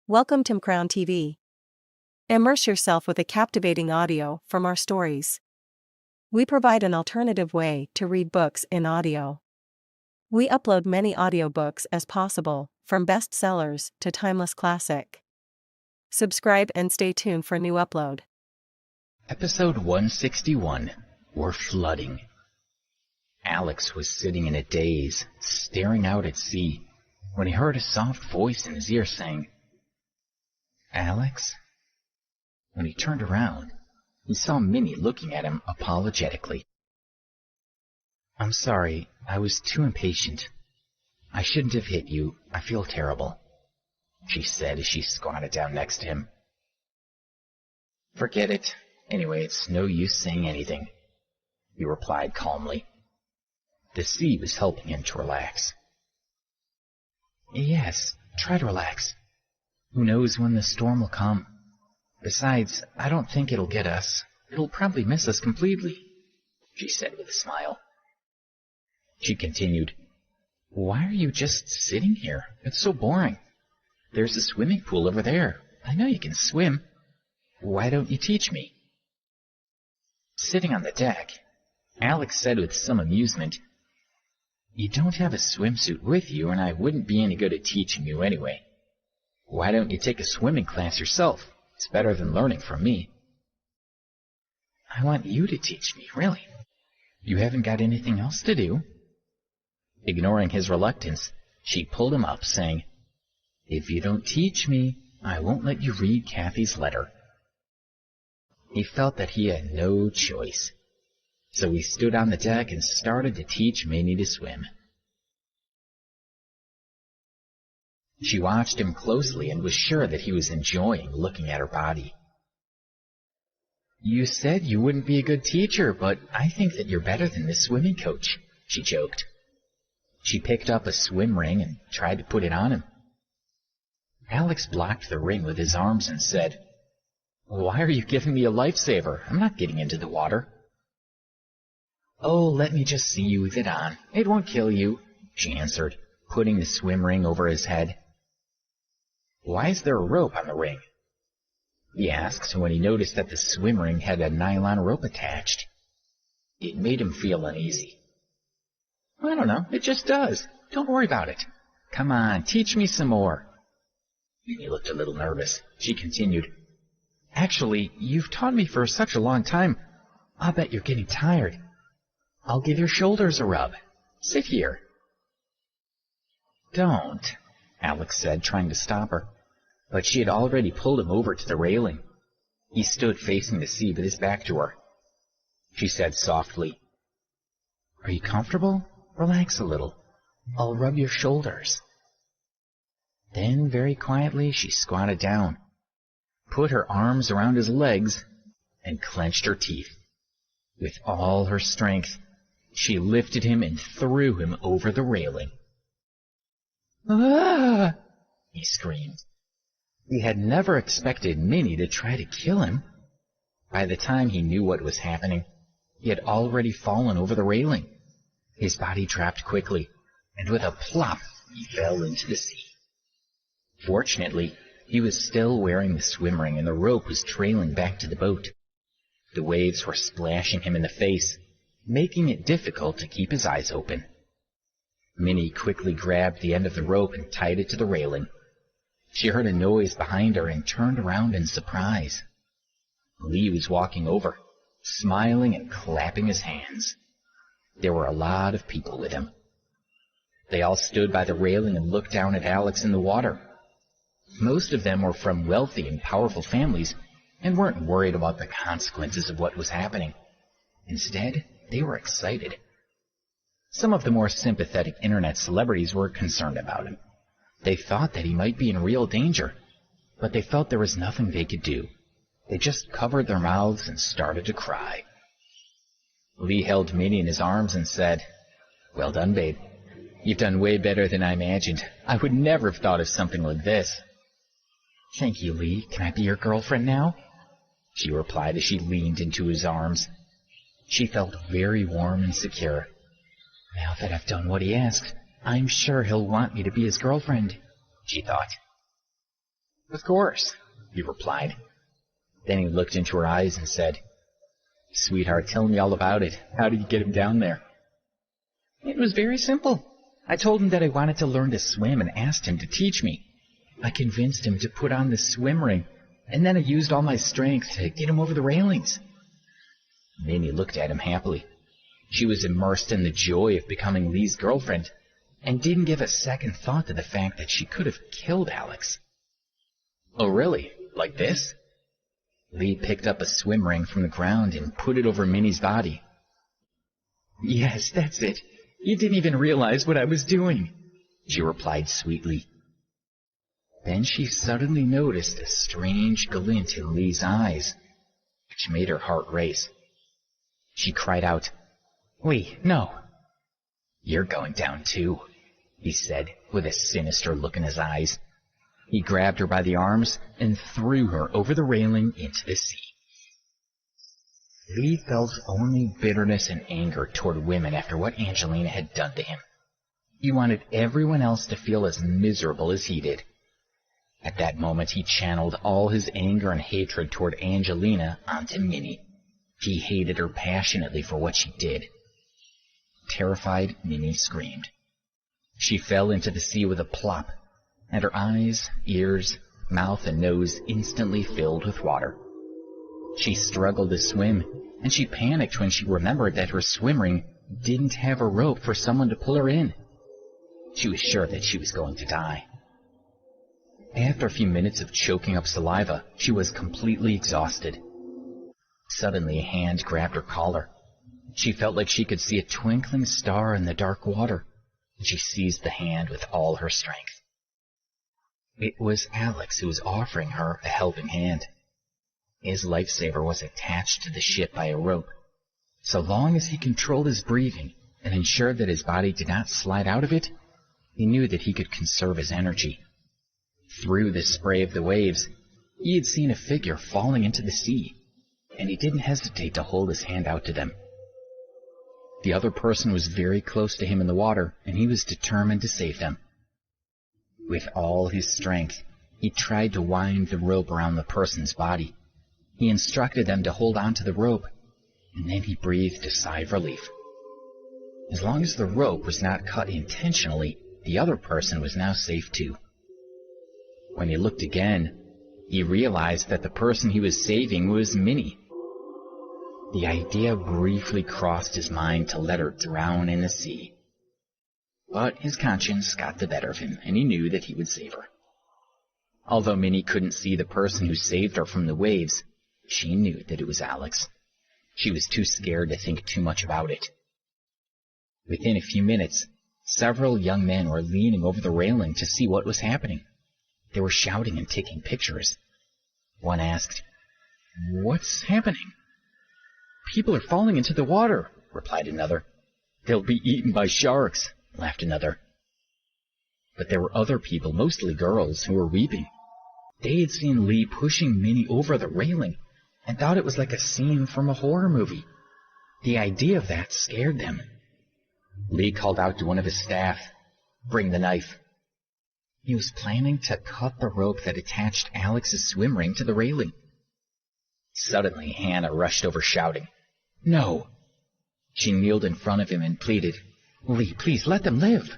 Welcome to Crown TV. Immerse yourself with a captivating audio from our stories. We provide an alternative way to read books in audio. We upload many audiobooks as possible, from bestsellers to timeless classic. Subscribe and stay tuned for new upload. Episode 161, We're Flooding. Alex was sitting in a daze, staring out at sea, when he heard a soft voice in his ear saying, "Alex?" When he turned around, he saw Minnie looking at him apologetically. "I'm sorry, I was too impatient. I shouldn't have hit you. I feel terrible," she said as she squatted down next to him. "Forget it. Anyway, it's no use saying anything," he replied calmly. The sea was helping him to relax. "Yes, try to relax. Who knows when the storm will come? Besides, I don't think it'll get us. It'll probably miss us completely," she said with a smile. She continued, "Why are you just sitting here? It's so boring. There's a swimming pool over there. I know you can swim. Why don't you teach me?" Sitting on the deck, Alex said with some amusement, "You don't have a swimsuit with you, and I wouldn't be any good at teaching you anyway. Why don't you take a swimming class yourself? It's better than learning from me." "I want you to teach me, really. You haven't got anything else to do?" Ignoring his reluctance, she pulled him up, saying, "If you don't teach me, I won't let you read Kathy's letter." He felt that he had no choice, so he stood on the deck and started to teach Minnie to swim. She watched him closely and was sure that he was enjoying looking at her body. "You said you wouldn't be a good teacher, but I think that you're better than this swimming coach," she joked. She picked up a swim ring and tried to put it on him. Alex blocked the ring with his arms and said, "Why are you giving me a lifesaver? I'm not getting into the water." "Oh, let me just see you with it on. It won't kill you," she answered, putting the swim ring over his head. "Why is there a rope on the ring?" he asked when he noticed that the swim ring had a nylon rope attached. It made him feel uneasy. "I don't know, it just does. Don't worry about it. Come on, teach me some more." Minnie looked a little nervous. She continued, "Actually, you've taught me for such a long time, I'll bet you're getting tired. I'll give your shoulders a rub. Sit here." "Don't," Alex said, trying to stop her, but she had already pulled him over to the railing. He stood facing the sea with his back to her. She said softly, "Are you comfortable? Relax a little. I'll rub your shoulders." Then, very quietly, she squatted down, put her arms around his legs, and clenched her teeth. With all her strength, she lifted him and threw him over the railing. "Ah!" he screamed. He had never expected Minnie to try to kill him. By the time he knew what was happening, he had already fallen over the railing. His body dropped quickly, and with a plop, he fell into the sea. Fortunately, he was still wearing the swim ring, and the rope was trailing back to the boat. The waves were splashing him in the face, making it difficult to keep his eyes open. Minnie quickly grabbed the end of the rope and tied it to the railing. She heard a noise behind her and turned around in surprise. Lee was walking over, smiling and clapping his hands. There were a lot of people with him. They all stood by the railing and looked down at Alex in the water. Most of them were from wealthy and powerful families and weren't worried about the consequences of what was happening. Instead, they were excited. Some of the more sympathetic internet celebrities were concerned about him. They thought that he might be in real danger, but they felt there was nothing they could do. They just covered their mouths and started to cry. Lee held Minnie in his arms and said, "Well done, babe. You've done way better than I imagined. I would never have thought of something like this." "Thank you, Lee. Can I be your girlfriend now?" she replied as she leaned into his arms. She felt very warm and secure. Now that I've done what he asked, I'm sure he'll want me to be his girlfriend, she thought. Of course, he replied. Then he looked into her eyes and said, Sweetheart, tell me all about it. How did you get him down there? It was very simple. I told him that I wanted to learn to swim and asked him to teach me. I convinced him to put on the swim ring, and then I used all my strength to get him over the railings. Minnie looked at him happily. She was immersed in the joy of becoming Lee's girlfriend, and didn't give a second thought to the fact that she could have killed Alex. Oh, really? Like this? Lee picked up a swim ring from the ground and put it over Minnie's body. Yes, that's it. You didn't even realize what I was doing, she replied sweetly. Then she suddenly noticed a strange glint in Lee's eyes, which made her heart race. She cried out, Lee, no. You're going down too, he said, with a sinister look in his eyes. He grabbed her by the arms and threw her over the railing into the sea. Lee felt only bitterness and anger toward women after what Angelina had done to him. He wanted everyone else to feel as miserable as he did. At that moment, he channeled all his anger and hatred toward Angelina onto Minnie. He hated her passionately for what she did. Terrified, Minnie screamed. She fell into the sea with a plop, and her eyes, ears, mouth, and nose instantly filled with water. She struggled to swim, and she panicked when she remembered that her swim ring didn't have a rope for someone to pull her in. She was sure that she was going to die. After a few minutes of choking up saliva, she was completely exhausted. Suddenly, a hand grabbed her collar. She felt like she could see a twinkling star in the dark water, and she seized the hand with all her strength. It was Alex who was offering her a helping hand. His lifesaver was attached to the ship by a rope. So long as he controlled his breathing and ensured that his body did not slide out of it, he knew that he could conserve his energy. Through the spray of the waves, he had seen a figure falling into the sea, and he didn't hesitate to hold his hand out to them. The other person was very close to him in the water, and he was determined to save them. With all his strength, he tried to wind the rope around the person's body. He instructed them to hold on to the rope, and then he breathed a sigh of relief. As long as the rope was not cut intentionally, the other person was now safe too. When he looked again, he realized that the person he was saving was Minnie. The idea briefly crossed his mind to let her drown in the sea. But his conscience got the better of him, and he knew that he would save her. Although Minnie couldn't see the person who saved her from the waves, she knew that it was Alex. She was too scared to think too much about it. Within a few minutes, several young men were leaning over the railing to see what was happening. They were shouting and taking pictures. One asked, "What's happening?" "People are falling into the water," replied another. "They'll be eaten by sharks," laughed another. But there were other people, mostly girls, who were weeping. They had seen Lee pushing Minnie over the railing and thought it was like a scene from a horror movie. The idea of that scared them. Lee called out to one of his staff, "Bring the knife." He was planning to cut the rope that attached Alex's swim ring to the railing. Suddenly, Hannah rushed over shouting, "No!" She kneeled in front of him and pleaded, "Lee, please let them live."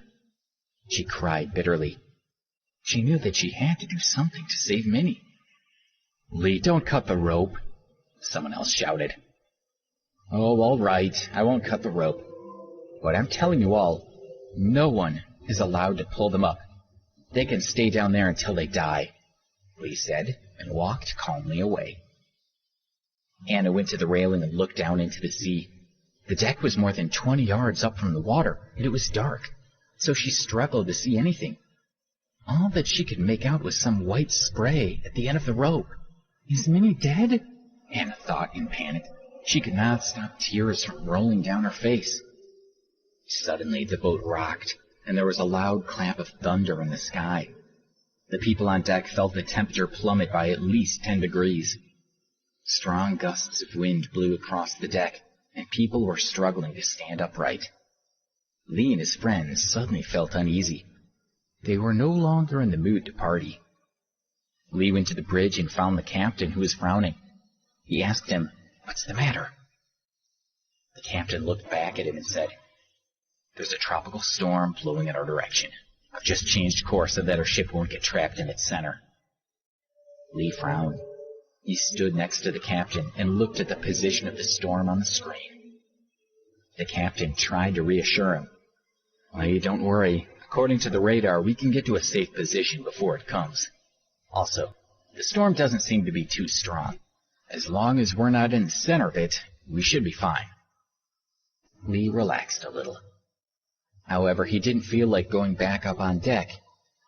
She cried bitterly. She knew that she had to do something to save Minnie. "Lee, don't cut the rope," someone else shouted. "Oh, all right, I won't cut the rope. But I'm telling you all, no one is allowed to pull them up. They can stay down there until they die," Lee said, and walked calmly away. Anna went to the railing and looked down into the sea. The deck was more than 20 yards up from the water, and it was dark, so she struggled to see anything. All that she could make out was some white spray at the end of the rope. "Is Minnie dead?" Anna thought in panic. She could not stop tears from rolling down her face. Suddenly the boat rocked, and there was a loud clap of thunder in the sky. The people on deck felt the temperature plummet by at least 10 degrees. Strong gusts of wind blew across the deck, and people were struggling to stand upright. Lee and his friends suddenly felt uneasy. They were no longer in the mood to party. Lee went to the bridge and found the captain, who was frowning. He asked him, "What's the matter?" The captain looked back at him and said, "There's a tropical storm blowing in our direction. I've just changed course so that our ship won't get trapped in its center." Lee frowned. He stood next to the captain and looked at the position of the storm on the screen. The captain tried to reassure him. "Lee, don't worry. According to the radar, we can get to a safe position before it comes. Also, the storm doesn't seem to be too strong. As long as we're not in the center of it, we should be fine." Lee relaxed a little. However, he didn't feel like going back up on deck,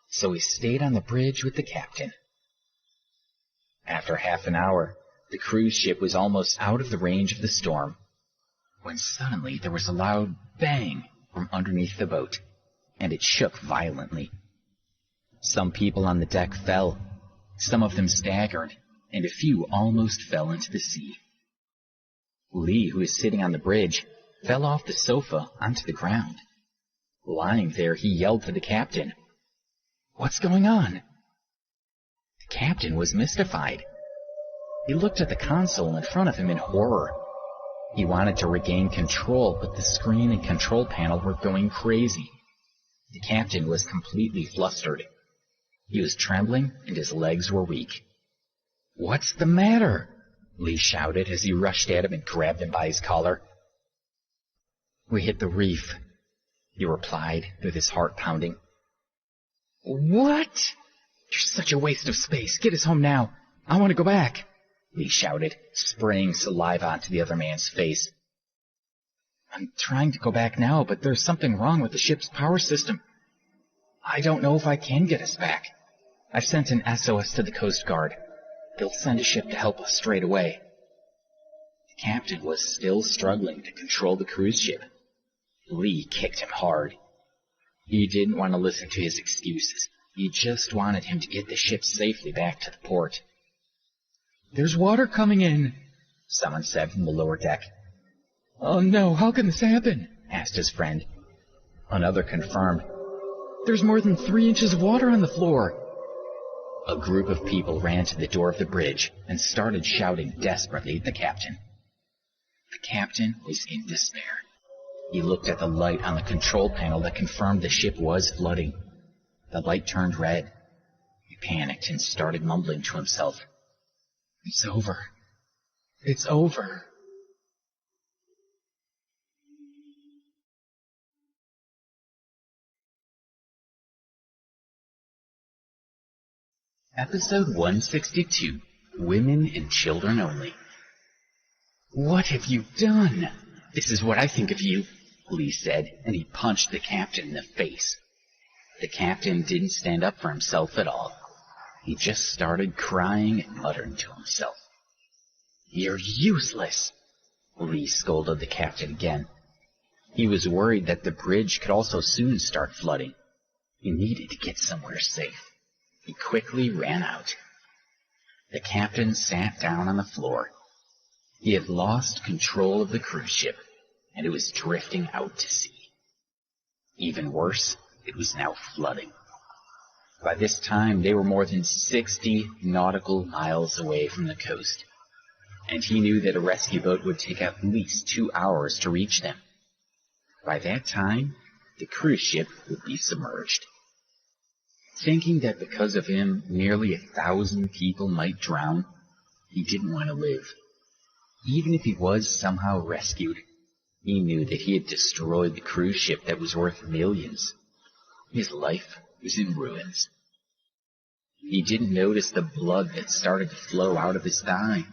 so he stayed on the bridge with the captain. After half an hour, the cruise ship was almost out of the range of the storm, when suddenly there was a loud bang from underneath the boat, and it shook violently. Some people on the deck fell, some of them staggered, and a few almost fell into the sea. Lee, who was sitting on the bridge, fell off the sofa onto the ground. Lying there, he yelled to the captain, "What's going on?" The captain was mystified. He looked at the console in front of him in horror. He wanted to regain control, but the screen and control panel were going crazy. The captain was completely flustered. He was trembling, and his legs were weak. "What's the matter?" Lee shouted as he rushed at him and grabbed him by his collar. "We hit the reef," he replied, with his heart pounding. "What? You're such a waste of space. Get us home now. I want to go back," Lee shouted, spraying saliva onto the other man's face. "I'm trying to go back now, but there's something wrong with the ship's power system. I don't know if I can get us back. I've sent an SOS to the Coast Guard. They'll send a ship to help us straight away." The captain was still struggling to control the cruise ship. Lee kicked him hard. He didn't want to listen to his excuses. He just wanted him to get the ship safely back to the port. "There's water coming in," someone said from the lower deck. "Oh no, how can this happen?" asked his friend. Another confirmed, "There's more than 3 inches of water on the floor." A group of people ran to the door of the bridge and started shouting desperately at the captain. The captain was in despair. He looked at the light on the control panel that confirmed the ship was flooding. The light turned red. He panicked and started mumbling to himself, "It's over. It's over." Episode 162, Women and Children Only. "What have you done? This is what I think of you," Lee said, and he punched the captain in the face. The captain didn't stand up for himself at all. He just started crying and muttering to himself. "You're useless," Lee scolded the captain again. He was worried that the bridge could also soon start flooding. He needed to get somewhere safe. He quickly ran out. The captain sat down on the floor. He had lost control of the cruise ship, and it was drifting out to sea. Even worse, it was now flooding. By this time, they were more than 60 nautical miles away from the coast, and he knew that a rescue boat would take at least 2 hours to reach them. By that time, the cruise ship would be submerged. Thinking that because of him, nearly 1,000 people might drown, he didn't want to live. Even if he was somehow rescued, he knew that he had destroyed the cruise ship that was worth millions. His life was in ruins. He didn't notice the blood that started to flow out of his thigh.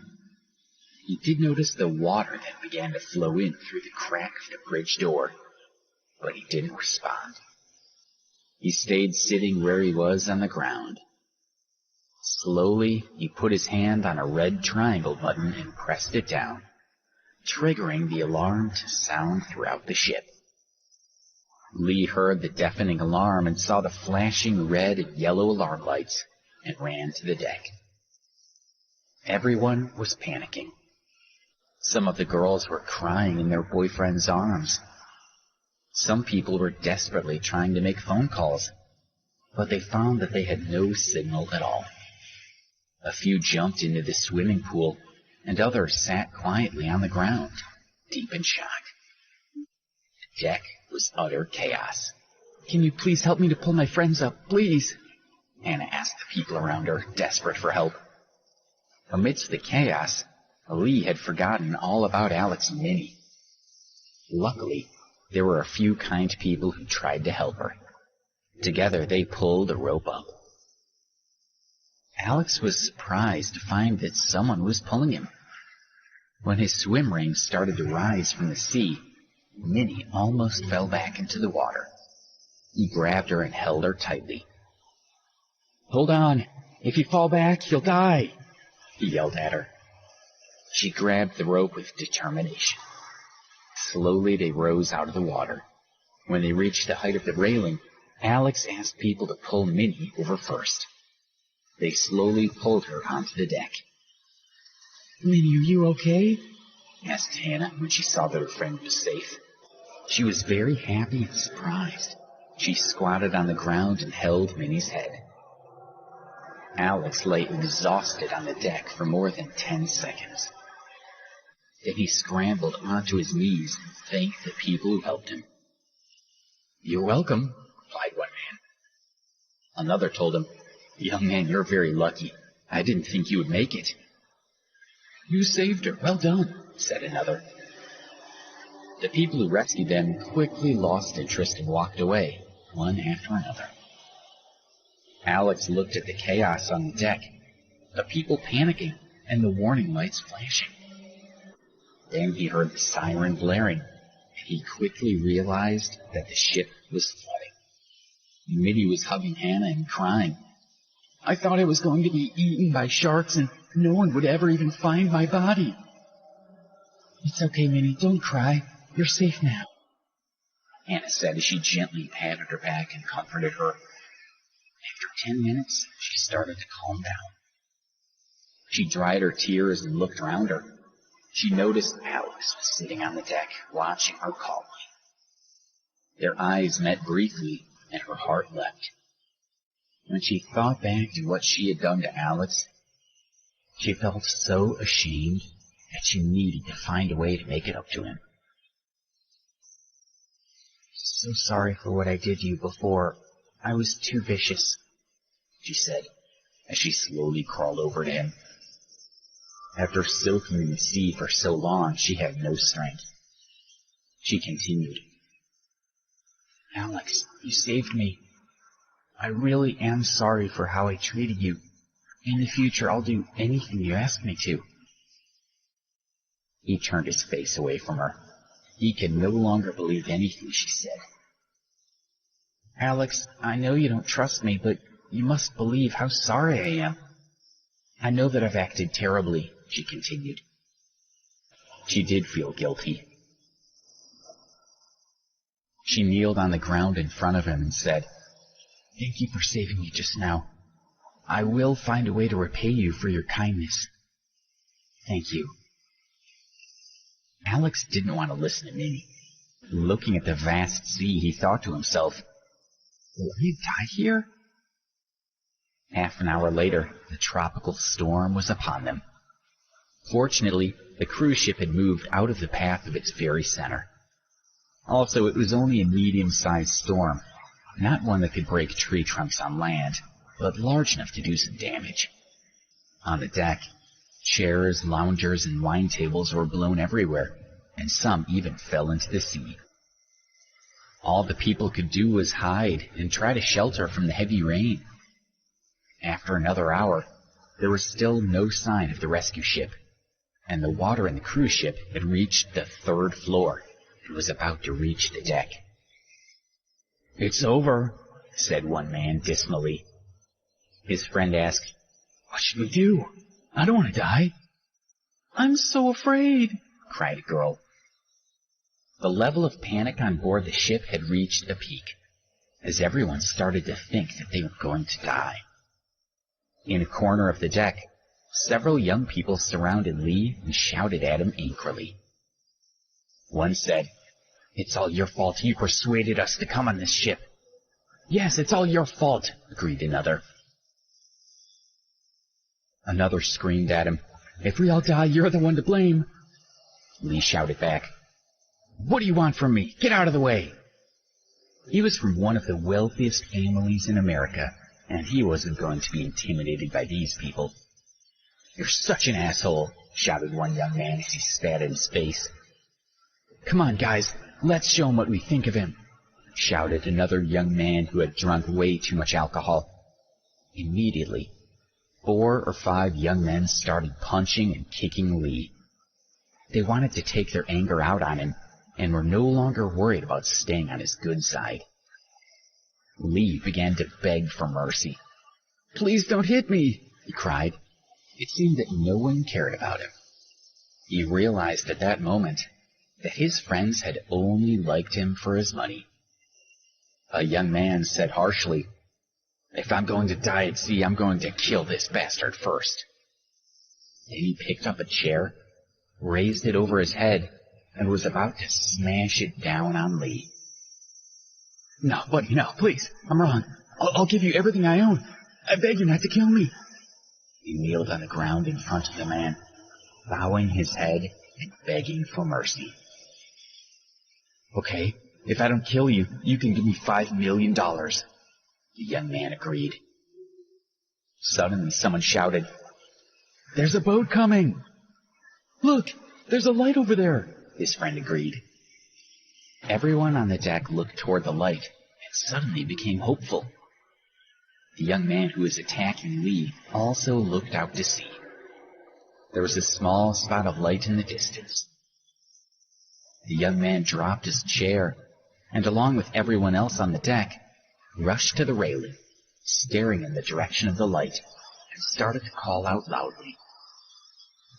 He did notice the water that began to flow in through the crack of the bridge door, but he didn't respond. He stayed sitting where he was on the ground. Slowly, he put his hand on a red triangle button and pressed it down, triggering the alarm to sound throughout the ship. Lee heard the deafening alarm and saw the flashing red and yellow alarm lights and ran to the deck. Everyone was panicking. Some of the girls were crying in their boyfriends' arms. Some people were desperately trying to make phone calls, but they found that they had no signal at all. A few jumped into the swimming pool, and others sat quietly on the ground, deep in shock. The deck was utter chaos. "Can you please help me to pull my friends up, please?" Hannah asked the people around her, desperate for help. Amidst the chaos, Lee had forgotten all about Alex and Minnie. Luckily, there were a few kind people who tried to help her. Together, they pulled the rope up. Alex was surprised to find that someone was pulling him. When his swim rings started to rise from the sea, Minnie almost fell back into the water. He grabbed her and held her tightly. "Hold on. If you fall back, you'll die," he yelled at her. She grabbed the rope with determination. Slowly they rose out of the water. When they reached the height of the railing, Alex asked people to pull Minnie over first. They slowly pulled her onto the deck. "Minnie, are you okay?" asked Hannah when she saw that her friend was safe. She was very happy and surprised. She squatted on the ground and held Minnie's head. Alex lay exhausted on the deck for more than 10 seconds. Then he scrambled onto his knees and thanked the people who helped him. "You're welcome," replied one man. Another told him, "Young man, you're very lucky. I didn't think you would make it." "You saved her. Well done," said another. The people who rescued them quickly lost interest and walked away, one after another. Alex looked at the chaos on the deck, the people panicking, and the warning lights flashing. Then he heard the siren blaring, and he quickly realized that the ship was flooding. Minnie was hugging Hannah and crying. "I thought I was going to be eaten by sharks, and no one would ever even find my body." "It's okay, Minnie. Don't cry. You're safe now," Hannah said as she gently patted her back and comforted her. After 10 minutes, she started to calm down. She dried her tears and looked around her. She noticed Alex was sitting on the deck, watching her calmly. Their eyes met briefly, and her heart leapt. When she thought back to what she had done to Alex, she felt so ashamed that she needed to find a way to make it up to him. "So sorry for what I did to you before. I was too vicious," she said, as she slowly crawled over to him. After soaking in the sea for so long, she had no strength. She continued, "Alex, you saved me. I really am sorry for how I treated you. In the future, I'll do anything you ask me to." He turned his face away from her. He could no longer believe anything she said. "Alex, I know you don't trust me, but you must believe how sorry I am. I know that I've acted terribly," she continued. She did feel guilty. She kneeled on the ground in front of him and said, "Thank you for saving me just now. I will find a way to repay you for your kindness. Thank you." Alex didn't want to listen to Minnie. Looking at the vast sea, he thought to himself, "Will I die here?" Half an hour later, the tropical storm was upon them. Fortunately, the cruise ship had moved out of the path of its very center. Also, it was only a medium-sized storm, not one that could break tree trunks on land, but large enough to do some damage. On the deck, chairs, loungers, and wine tables were blown everywhere, and some even fell into the sea. All the people could do was hide and try to shelter from the heavy rain. After another hour, there was still no sign of the rescue ship, and the water in the cruise ship had reached the 3rd floor and was about to reach the deck. "It's over," said one man dismally. His friend asked, "What should we do? I don't want to die." "I'm so afraid," cried a girl. The level of panic on board the ship had reached a peak, as everyone started to think that they were going to die. In a corner of the deck, several young people surrounded Lee and shouted at him angrily. One said, "It's all your fault. You persuaded us to come on this ship." "Yes, it's all your fault," agreed another. Another screamed at him. "If we all die, you're the one to blame." Lee shouted back, "What do you want from me? Get out of the way!" He was from one of the wealthiest families in America, and he wasn't going to be intimidated by these people. "You're such an asshole," shouted one young man as he spat in his face. "Come on, guys, let's show him what we think of him," shouted another young man who had drunk way too much alcohol. Immediately, 4 or 5 young men started punching and kicking Lee. They wanted to take their anger out on him, and were no longer worried about staying on his good side. Lee began to beg for mercy. "Please don't hit me," he cried. It seemed that no one cared about him. He realized at that moment that his friends had only liked him for his money. A young man said harshly, "If I'm going to die at sea, I'm going to kill this bastard first." Then he picked up a chair, raised it over his head, and was about to smash it down on Lee. "No, buddy, no, please, I'm wrong. I'll give you everything I own. I beg you not to kill me." He kneeled on the ground in front of the man, bowing his head and begging for mercy. "Okay, if I don't kill you, you can give me $5 million, the young man agreed. Suddenly someone shouted, "There's a boat coming!" "Look, there's a light over there," his friend agreed. Everyone on the deck looked toward the light and suddenly became hopeful. The young man who was attacking Lee also looked out to sea. There was a small spot of light in the distance. The young man dropped his chair and, along with everyone else on the deck, rushed to the railing, staring in the direction of the light, and started to call out loudly.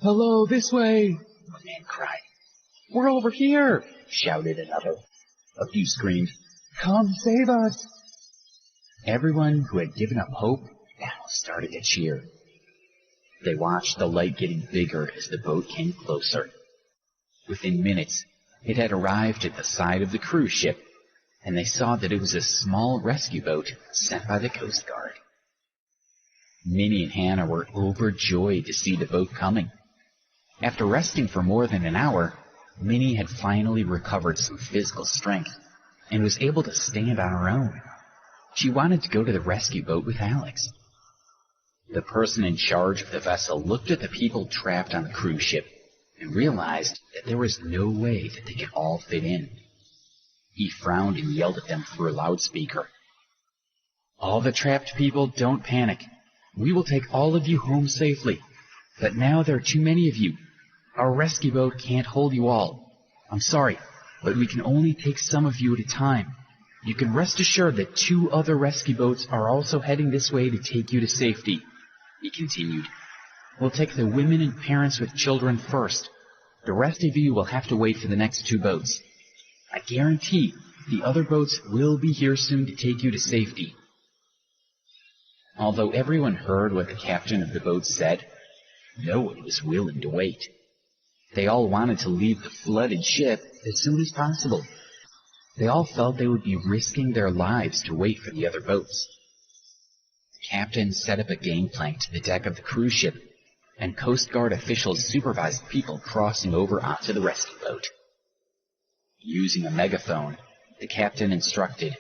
"Hello, this way!" one man cried. "We're over here!" shouted another. A few screamed, "Come save us!" Everyone who had given up hope now started to cheer. They watched the light getting bigger as the boat came closer. Within minutes, it had arrived at the side of the cruise ship, and they saw that it was a small rescue boat sent by the Coast Guard. Minnie and Hannah were overjoyed to see the boat coming. After resting for more than an hour, Minnie had finally recovered some physical strength and was able to stand on her own. She wanted to go to the rescue boat with Alex. The person in charge of the vessel looked at the people trapped on the cruise ship and realized that there was no way that they could all fit in. He frowned and yelled at them through a loudspeaker. "All the trapped people, don't panic. We will take all of you home safely. But now there are too many of you. Our rescue boat can't hold you all. I'm sorry, but we can only take some of you at a time. You can rest assured that 2 other rescue boats are also heading this way to take you to safety," he continued. "We'll take the women and parents with children first. The rest of you will have to wait for the next 2 boats. I guarantee the other boats will be here soon to take you to safety." Although everyone heard what the captain of the boat said, no one was willing to wait. They all wanted to leave the flooded ship as soon as possible. They all felt they would be risking their lives to wait for the other boats. The captain set up a gangplank to the deck of the cruise ship, and Coast Guard officials supervised people crossing over onto the rescue boat. Using a megaphone, the captain instructed,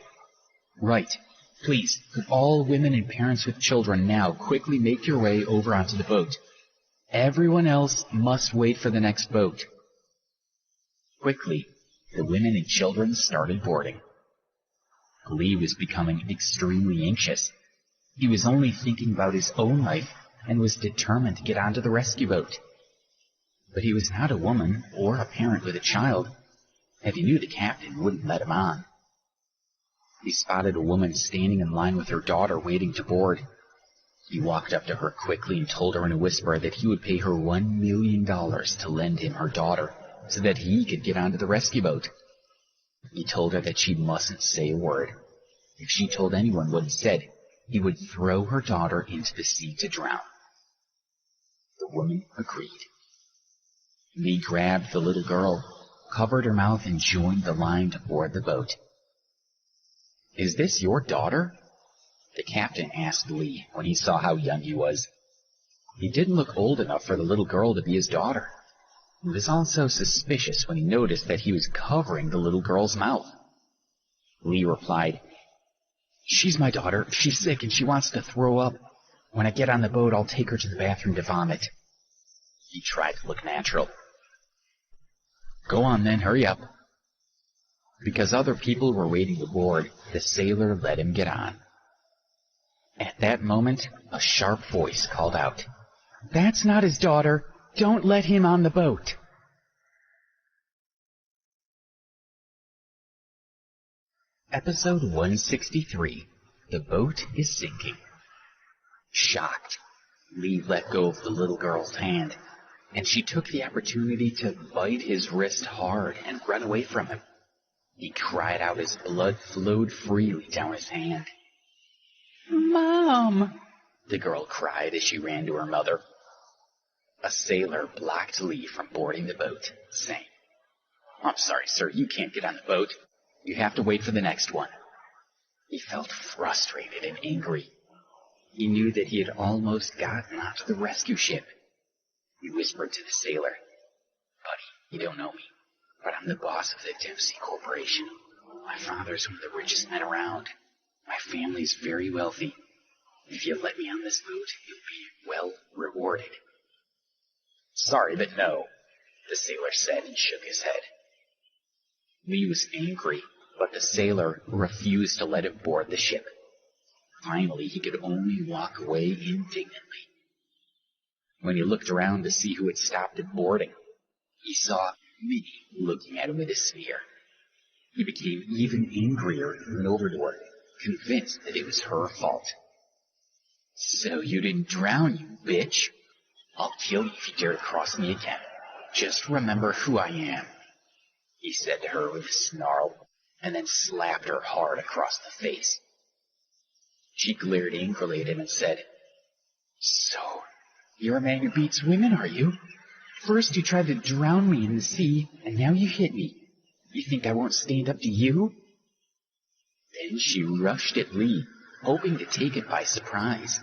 "Right, please, could all women and parents with children now quickly make your way over onto the boat. Everyone else must wait for the next boat." Quickly, the women and children started boarding. Lee was becoming extremely anxious. He was only thinking about his own life and was determined to get onto the rescue boat. But he was not a woman or a parent with a child, and he knew the captain wouldn't let him on. He spotted a woman standing in line with her daughter waiting to board. He walked up to her quickly and told her in a whisper that he would pay her $1 million to lend him her daughter so that he could get onto the rescue boat. He told her that she mustn't say a word. If she told anyone what he said, he would throw her daughter into the sea to drown. The woman agreed. Lee grabbed the little girl, covered her mouth, and joined the line to board the boat. "Is this your daughter?" the captain asked Lee when he saw how young he was. He didn't look old enough for the little girl to be his daughter. He was also suspicious when he noticed that he was covering the little girl's mouth. Lee replied, "She's my daughter. She's sick and she wants to throw up. When I get on the boat, I'll take her to the bathroom to vomit." He tried to look natural. "Go on then, hurry up." Because other people were waiting aboard, the sailor let him get on. At that moment, a sharp voice called out, "That's not his daughter. Don't let him on the boat." Episode 163, The Boat is Sinking. Shocked, Lee let go of the little girl's hand, and she took the opportunity to bite his wrist hard and run away from him. He cried out as blood flowed freely down his hand. "Mom!" the girl cried as she ran to her mother. A sailor blocked Lee from boarding the boat, saying, "I'm sorry, sir, you can't get on the boat. You have to wait for the next one." He felt frustrated and angry. He knew that he had almost gotten onto the rescue ship. He whispered to the sailor, "Buddy, you don't know me, but I'm the boss of the Dempsey Corporation. My father's one of the richest men around. My family's very wealthy. If you let me on this boat, you'll be well rewarded." "Sorry, but no," the sailor said and shook his head. Lee was angry, but the sailor refused to let him board the ship. Finally, he could only walk away indignantly. When he looked around to see who had stopped at boarding, he saw Minnie looking at him with a sneer. He became even angrier and went over to her, convinced that it was her fault. "So you didn't drown, you bitch. I'll kill you if you dare to cross me again. Just remember who I am," he said to her with a snarl, and then slapped her hard across the face. She glared angrily at him and said, "So, you're a man who beats women, are you? First you tried to drown me in the sea, and now you hit me. You think I won't stand up to you?" Then she rushed at Lee, hoping to take it by surprise.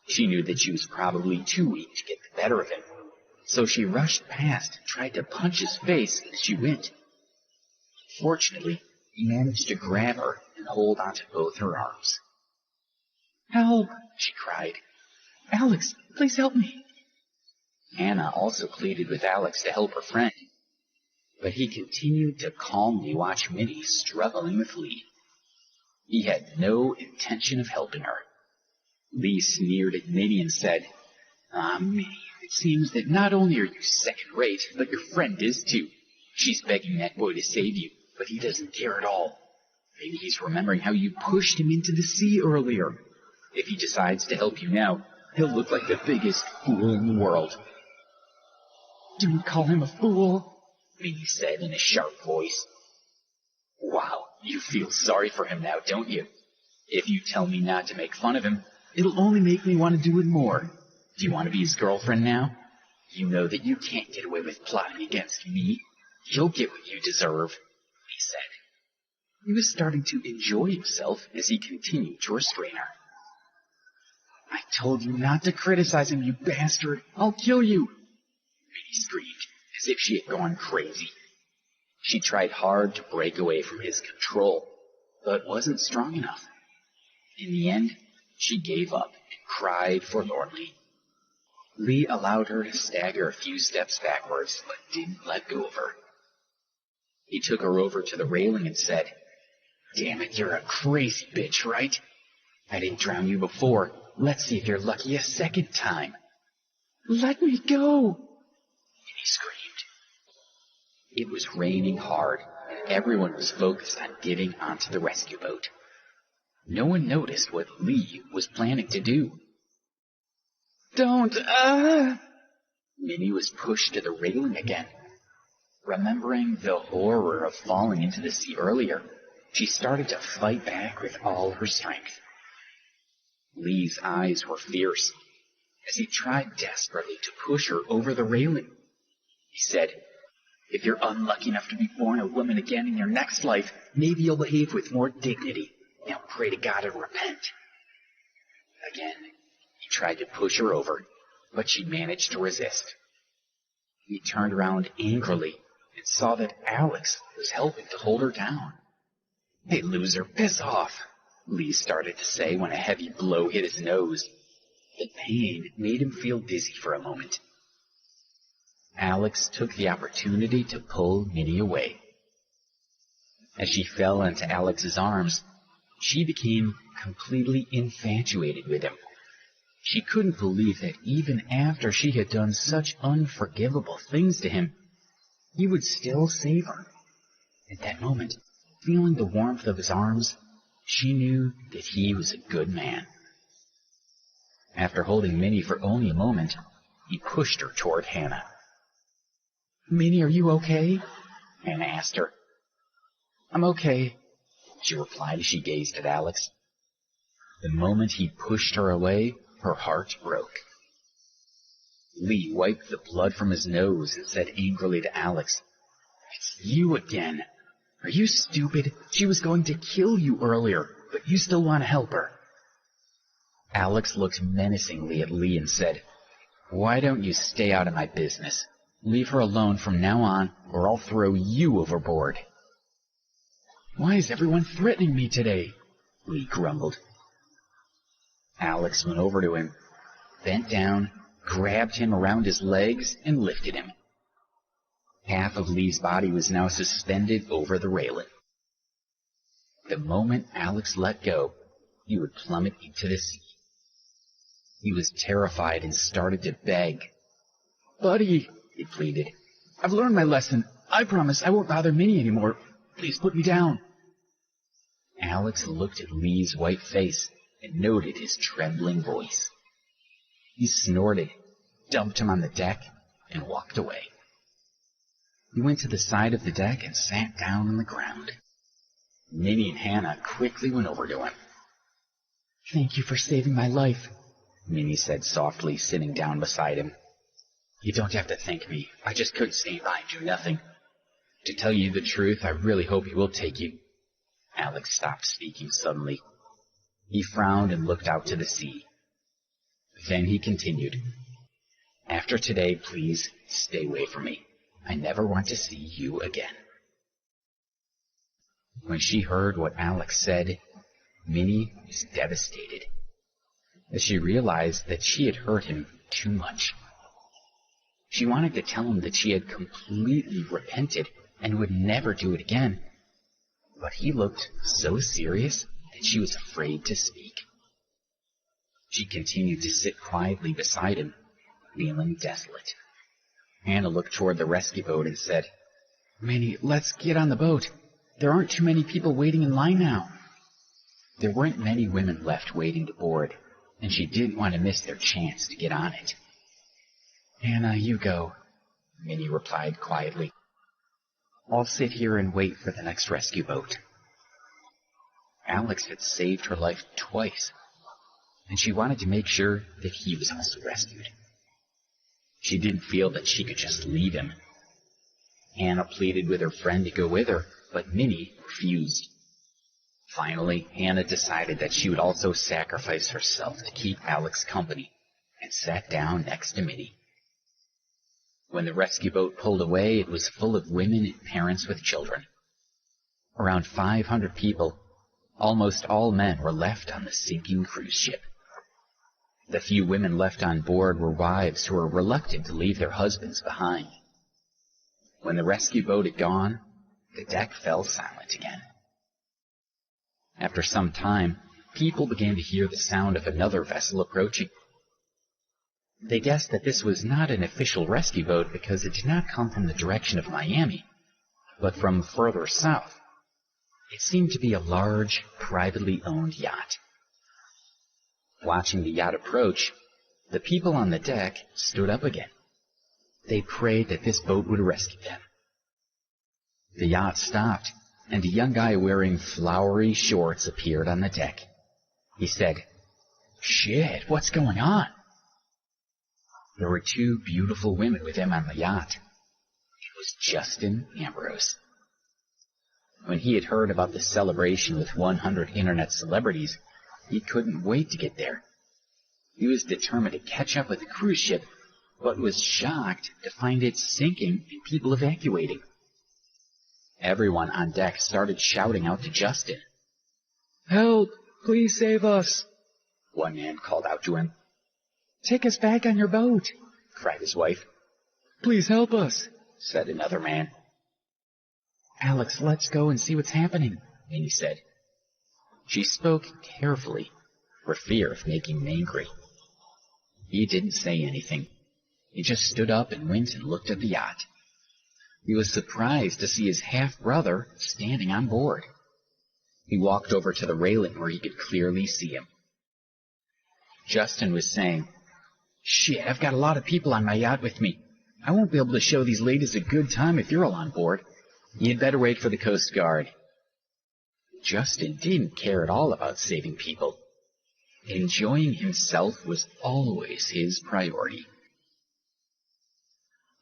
She knew that she was probably too weak to get the better of him, so she rushed past and tried to punch his face as she went. Fortunately, he managed to grab her and hold onto both her arms. "Help!" she cried. "Alex, please help me." Anna also pleaded with Alex to help her friend, but he continued to calmly watch Minnie struggling with Lee. He had no intention of helping her. Lee sneered at Minnie and said, Minnie, it seems that not only are you second-rate, but your friend is too. She's begging that boy to save you, but he doesn't care at all. Maybe he's remembering how you pushed him into the sea earlier. If he decides to help you now, he'll look like the biggest fool in the world." "Don't call him a fool," Minnie said in a sharp voice. "Wow, you feel sorry for him now, don't you? If you tell me not to make fun of him, it'll only make me want to do it more. Do you want to be his girlfriend now? You know that you can't get away with plotting against me. You'll get what you deserve," he said. He was starting to enjoy himself as he continued to restrain her. "I told you not to criticize him, you bastard. I'll kill you," Minnie screamed, as if she had gone crazy. She tried hard to break away from his control, but wasn't strong enough. In the end, she gave up and cried forlornly. Lee allowed her to stagger a few steps backwards, but didn't let go of her. He took her over to the railing and said, "Damn it, you're a crazy bitch, right? I didn't drown you before. Let's see if you're lucky a second time." "Let me go," Minnie screamed. It was raining hard, and everyone was focused on getting onto the rescue boat. No one noticed what Lee was planning to do. "Don't, Minnie was pushed to the railing again. Remembering the horror of falling into the sea earlier, she started to fight back with all her strength. Lee's eyes were fierce as he tried desperately to push her over the railing. He said, "If you're unlucky enough to be born a woman again in your next life, maybe you'll behave with more dignity. Now pray to God and repent." Again, he tried to push her over, but she managed to resist. He turned around angrily and saw that Alex was helping to hold her down. "Hey, loser, piss off," Lee started to say when a heavy blow hit his nose. The pain made him feel dizzy for a moment. Alex took the opportunity to pull Minnie away. As she fell into Alex's arms, she became completely infatuated with him. She couldn't believe that even after she had done such unforgivable things to him, he would still save her. At that moment, feeling the warmth of his arms, she knew that he was a good man. After holding Minnie for only a moment, he pushed her toward Hannah. "Minnie, are you okay?" Hannah asked her. "I'm okay," she replied as she gazed at Alex. The moment he pushed her away, her heart broke. Lee wiped the blood from his nose and said angrily to Alex, "It's you again. Are you stupid? She was going to kill you earlier, but you still want to help her." Alex looked menacingly at Lee and said, "Why don't you stay out of my business? Leave her alone from now on, or I'll throw you overboard." "Why is everyone threatening me today?" Lee grumbled. Alex went over to him, bent down, grabbed him around his legs, and lifted him. Half of Lee's body was now suspended over the railing. The moment Alex let go, he would plummet into the sea. He was terrified and started to beg. "Buddy," he pleaded, "I've learned my lesson. I promise I won't bother Minnie anymore. Please put me down." Alex looked at Lee's white face and noted his trembling voice. He snorted, dumped him on the deck, and walked away. He went to the side of the deck and sat down on the ground. Minnie and Hannah quickly went over to him. "Thank you for saving my life," Minnie said softly, sitting down beside him. "You don't have to thank me. I just couldn't stand by and do nothing. To tell you the truth, I really hope he will take you." Alex stopped speaking suddenly. He frowned and looked out to the sea. Then he continued, "After today, please stay away from me. I never want to see you again." When she heard what Alex said, Minnie was devastated, as she realized that she had hurt him too much. She wanted to tell him that she had completely repented and would never do it again, but he looked so serious that she was afraid to speak. She continued to sit quietly beside him, feeling desolate. Hannah looked toward the rescue boat and said, "Minnie, let's get on the boat. There aren't too many people waiting in line now." There weren't many women left waiting to board, and she didn't want to miss their chance to get on it. "Hannah, you go," Minnie replied quietly. "I'll sit here and wait for the next rescue boat." Alex had saved her life twice, and she wanted to make sure that he was also rescued. She didn't feel that she could just leave him. Hannah pleaded with her friend to go with her, but Minnie refused. Finally, Hannah decided that she would also sacrifice herself to keep Alex company, and sat down next to Minnie. When the rescue boat pulled away, it was full of women and parents with children. Around 500 people, almost all men, were left on the sinking cruise ship. The few women left on board were wives who were reluctant to leave their husbands behind. When the rescue boat had gone, the deck fell silent again. After some time, people began to hear the sound of another vessel approaching. They guessed that this was not an official rescue boat because it did not come from the direction of Miami, but from further south. It seemed to be a large, privately owned yacht. Watching the yacht approach, the people on the deck stood up again. They prayed that this boat would rescue them. The yacht stopped, and a young guy wearing flowery shorts appeared on the deck. He said, "Shit, what's going on?" There were two beautiful women with him on the yacht. It was Justin Ambrose. When he had heard about the celebration with 100 internet celebrities, he couldn't wait to get there. He was determined to catch up with the cruise ship, but was shocked to find it sinking and people evacuating. Everyone on deck started shouting out to Justin. "Help! Please save us!" one man called out to him. "Take us back on your boat!" cried his wife. "Please help us!" said another man. "Alex, let's go and see what's happening," Minnie said. She spoke carefully, for fear of making him angry. He didn't say anything. He just stood up and went and looked at the yacht. He was surprised to see his half-brother standing on board. He walked over to the railing where he could clearly see him. Justin was saying, "Shit, I've got a lot of people on my yacht with me. I won't be able to show these ladies a good time if you're all on board. You'd better wait for the Coast Guard." Justin didn't care at all about saving people. Enjoying himself was always his priority.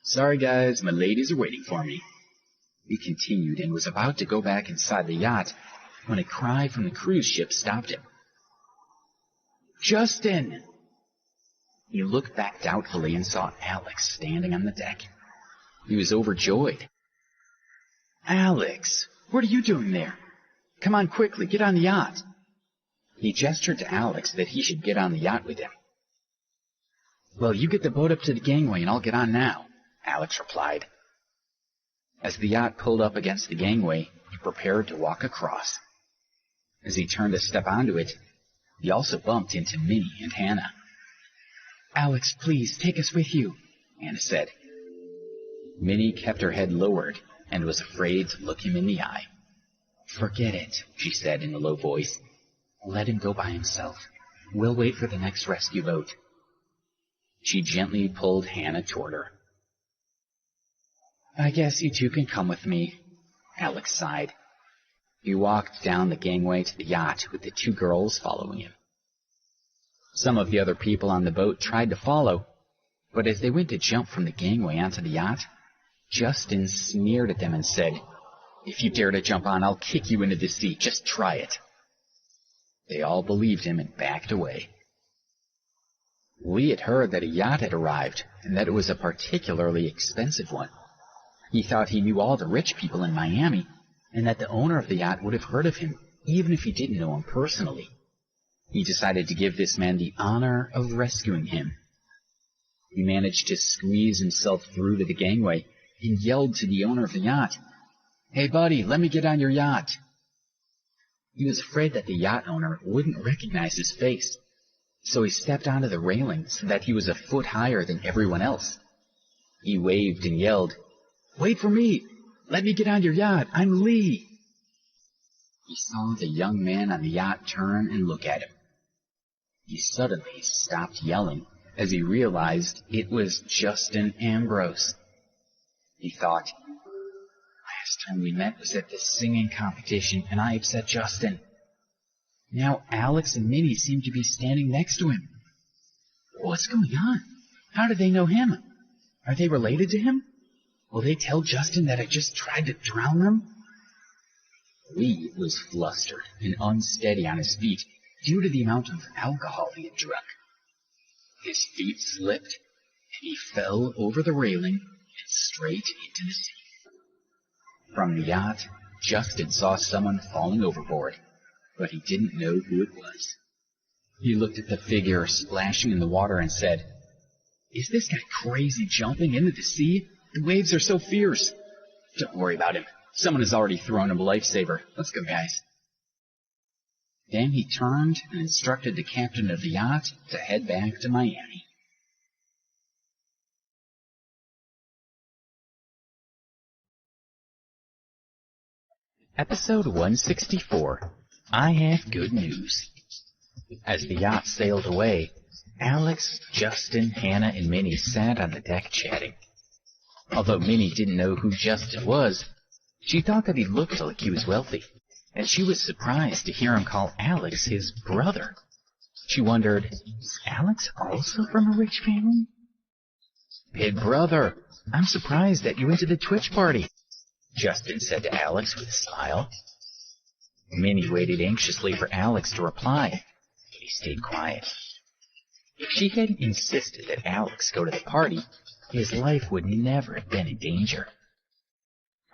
"Sorry guys, my ladies are waiting for me," he continued, and was about to go back inside the yacht when a cry from the cruise ship stopped him. "Justin!" He looked back doubtfully and saw Alex standing on the deck. He was overjoyed. "Alex, what are you doing there? Come on quickly, get on the yacht." He gestured to Alex that he should get on the yacht with him. "Well, you get the boat up to the gangway and I'll get on now," Alex replied. As the yacht pulled up against the gangway, he prepared to walk across. As he turned to step onto it, he also bumped into Minnie and Hannah. "Alex, please, take us with you," Hannah said. Minnie kept her head lowered and was afraid to look him in the eye. "Forget it," she said in a low voice. "Let him go by himself. We'll wait for the next rescue boat." She gently pulled Hannah toward her. "I guess you two can come with me," Alex sighed. He walked down the gangway to the yacht with the two girls following him. Some of the other people on the boat tried to follow, but as they went to jump from the gangway onto the yacht, Justin sneered at them and said, "If you dare to jump on, I'll kick you into the sea. Just try it." They all believed him and backed away. Lee had heard that a yacht had arrived, and that it was a particularly expensive one. He thought he knew all the rich people in Miami, and that the owner of the yacht would have heard of him, even if he didn't know him personally. He decided to give this man the honor of rescuing him. He managed to squeeze himself through to the gangway and yelled to the owner of the yacht, "Hey buddy, let me get on your yacht." He was afraid that the yacht owner wouldn't recognize his face, so he stepped onto the railing so that he was a foot higher than everyone else. He waved and yelled, "Wait for me! Let me get on your yacht! I'm Lee!" He saw the young man on the yacht turn and look at him. He suddenly stopped yelling as he realized it was Justin Ambrose. He thought, "Last time we met was at this singing competition, and I upset Justin. Now Alex and Minnie seem to be standing next to him. What's going on? How do they know him? Are they related to him? Will they tell Justin that I just tried to drown them?" Lee was flustered and unsteady on his feet due to the amount of alcohol he had drunk. His feet slipped, and he fell over the railing and straight into the sea. From the yacht, Justin saw someone falling overboard, but he didn't know who it was. He looked at the figure splashing in the water and said, "Is this guy crazy jumping into the sea? The waves are so fierce." "Don't worry about him. Someone has already thrown him a lifesaver. Let's go, guys." Then he turned and instructed the captain of the yacht to head back to Miami. Episode 164, I Have Good News. As the yacht sailed away, Alex, Justin, Hannah, and Minnie sat on the deck chatting. Although Minnie didn't know who Justin was, she thought that he looked like he was wealthy, and she was surprised to hear him call Alex his brother. She wondered, is Alex also from a rich family? "Big brother, I'm surprised that you went to the Twitch party," Justin said to Alex with a smile. Minnie waited anxiously for Alex to reply, but he stayed quiet. If she hadn't insisted that Alex go to the party, his life would never have been in danger.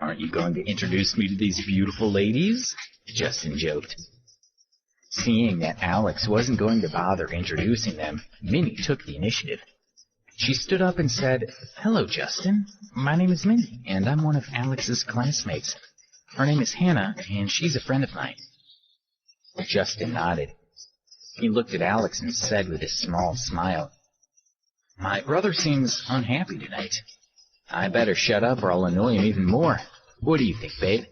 "Aren't you going to introduce me to these beautiful ladies?" Justin joked. Seeing that Alex wasn't going to bother introducing them, Minnie took the initiative. She stood up and said, "Hello, Justin. My name is Minnie, and I'm one of Alex's classmates. Her name is Hannah, and she's a friend of mine." Justin nodded. He looked at Alex and said with a small smile, "My brother seems unhappy tonight. I better shut up or I'll annoy him even more. What do you think, babe?"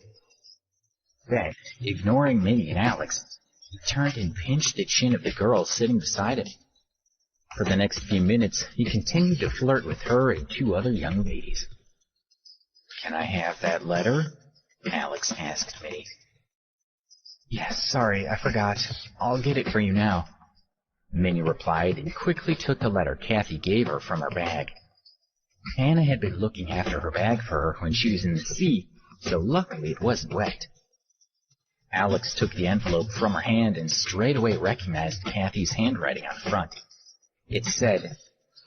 Then, ignoring Minnie and Alex, he turned and pinched the chin of the girl sitting beside him. For the next few minutes, he continued to flirt with her and two other young ladies. "Can I have that letter?" Alex asked Minnie. "Yes, sorry, I forgot. I'll get it for you now," Minnie replied and quickly took the letter Kathy gave her from her bag. Hannah had been looking after her bag for her when she was in the sea, so luckily it wasn't wet. Alex took the envelope from her hand and straight away recognized Kathy's handwriting on the front. It said,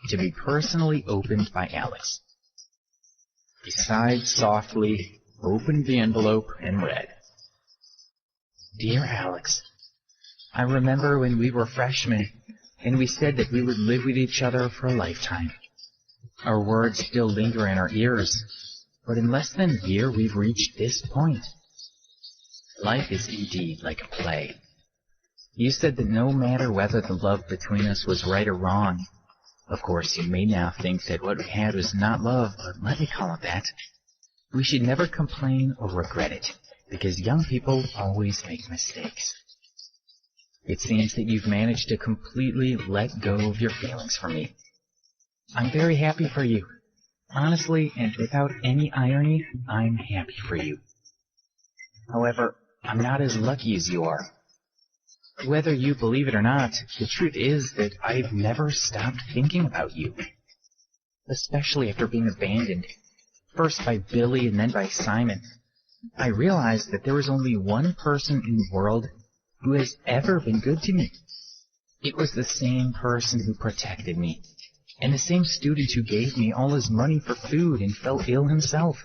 "To be personally opened by Alex." He sighed softly, opened the envelope, and read, "Dear Alex, I remember when we were freshmen, and we said that we would live with each other for a lifetime. Our words still linger in our ears, but in less than a year we've reached this point. Life is indeed like a play. You said that no matter whether the love between us was right or wrong, of course you may now think that what we had was not love, but let me call it that, we should never complain or regret it, because young people always make mistakes. It seems that you've managed to completely let go of your feelings for me. I'm very happy for you. Honestly, and without any irony, I'm happy for you. However, I'm not as lucky as you are. Whether you believe it or not, the truth is that I've never stopped thinking about you. Especially after being abandoned, first by Billy and then by Simon. I realized that there was only one person in the world who has ever been good to me. It was the same person who protected me, and the same student who gave me all his money for food and fell ill himself.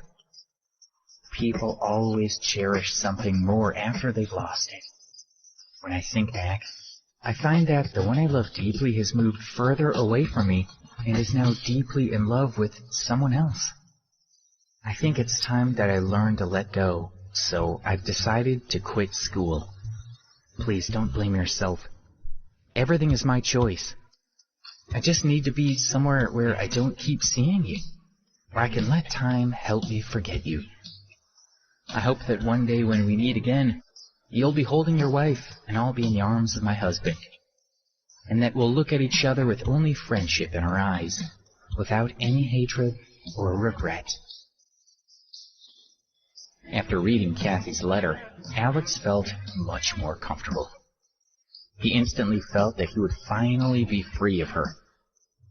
People always cherish something more after they've lost it. When I think back, I find that the one I love deeply has moved further away from me and is now deeply in love with someone else. I think it's time that I learn to let go, so I've decided to quit school. Please don't blame yourself. Everything is my choice. I just need to be somewhere where I don't keep seeing you, where I can let time help me forget you. I hope that one day when we meet again, you'll be holding your wife and I'll be in the arms of my husband, and that we'll look at each other with only friendship in our eyes, without any hatred or regret." After reading Kathy's letter, Alex felt much more comfortable. He instantly felt that he would finally be free of her.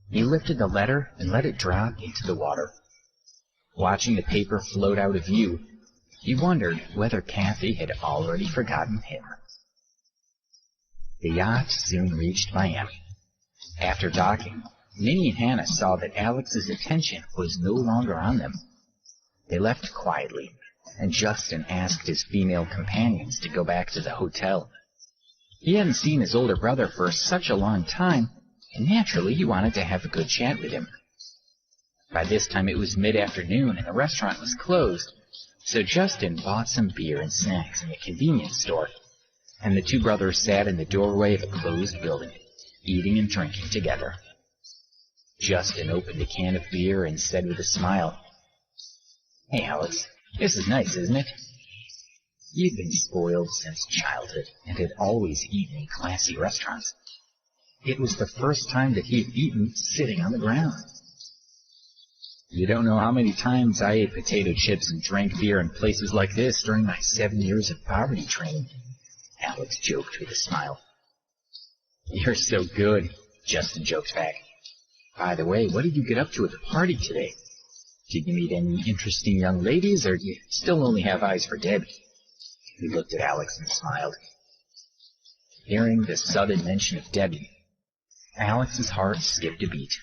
He lifted the letter and let it drop into the water. Watching the paper float out of view, he wondered whether Kathy had already forgotten him. The yacht soon reached Miami. After docking, Minnie and Hannah saw that Alex's attention was no longer on them. They left quietly, and Justin asked his female companions to go back to the hotel. He hadn't seen his older brother for such a long time, and naturally he wanted to have a good chat with him. By this time it was mid-afternoon and the restaurant was closed, so Justin bought some beer and snacks in a convenience store, and the two brothers sat in the doorway of a closed building, eating and drinking together. Justin opened a can of beer and said with a smile, "Hey, Alex, this is nice, isn't it?" He had been spoiled since childhood and had always eaten in classy restaurants. It was the first time that he had eaten sitting on the ground. "You don't know how many times I ate potato chips and drank beer in places like this during my 7 years of poverty training," Alex joked with a smile. "You're so good," Justin joked back. "By the way, what did you get up to at the party today? Did you meet any interesting young ladies, or do you still only have eyes for Debbie?" He looked at Alex and smiled. Hearing the sudden mention of Debbie, Alex's heart skipped a beat,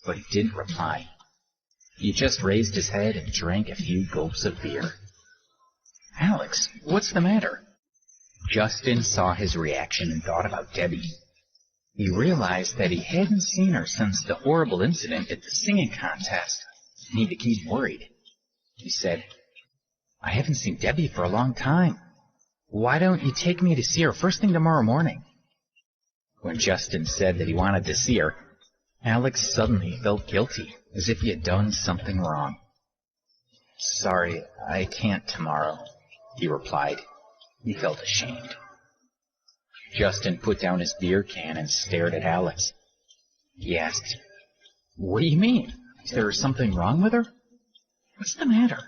but he didn't reply. He just raised his head and drank a few gulps of beer. Alex, what's the matter? Justin saw his reaction and thought about Debbie. He realized that he hadn't seen her since the horrible incident at the singing contest, and he became worried. He said, I haven't seen Debbie for a long time. Why don't you take me to see her first thing tomorrow morning? When Justin said that he wanted to see her, Alex suddenly felt guilty, as if he had done something wrong. Sorry, I can't tomorrow, he replied. He felt ashamed. Justin put down his beer can and stared at Alex. He asked, What do you mean? Is there something wrong with her? What's the matter?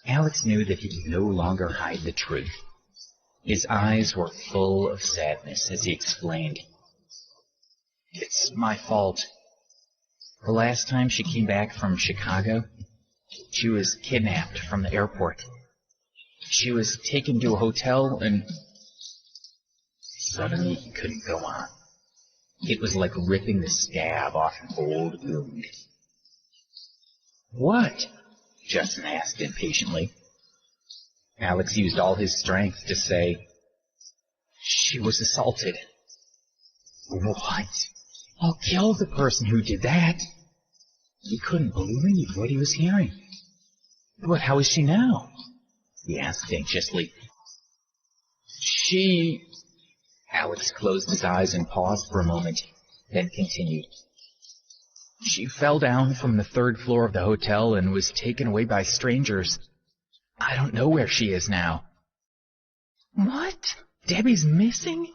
Alex knew that he could no longer hide the truth. His eyes were full of sadness as he explained. It's my fault. The last time she came back from Chicago, she was kidnapped from the airport. She was taken to a hotel and... Suddenly he couldn't go on. It was like ripping the scab off an old wound. What? Justin asked impatiently. Alex used all his strength to say, She was assaulted. What? I'll kill the person who did that. He couldn't believe what he was hearing. But how is she now? He asked anxiously. Alex closed his eyes and paused for a moment, then continued. She fell down from the 3rd floor of the hotel and was taken away by strangers. I don't know where she is now. What? Debbie's missing?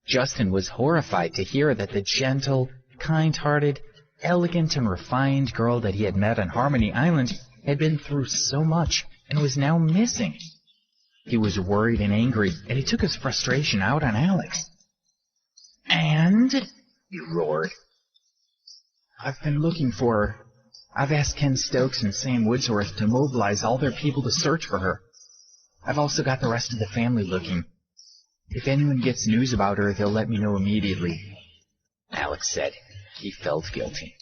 Justin was horrified to hear that the gentle, kind-hearted, elegant and refined girl that he had met on Harmony Island had been through so much and was now missing. He was worried and angry, and he took his frustration out on Alex. And? He roared. I've been looking for her. I've asked Ken Stokes and Sam Woodsworth to mobilize all their people to search for her. I've also got the rest of the family looking. If anyone gets news about her, they'll let me know immediately. Alex said. He felt guilty.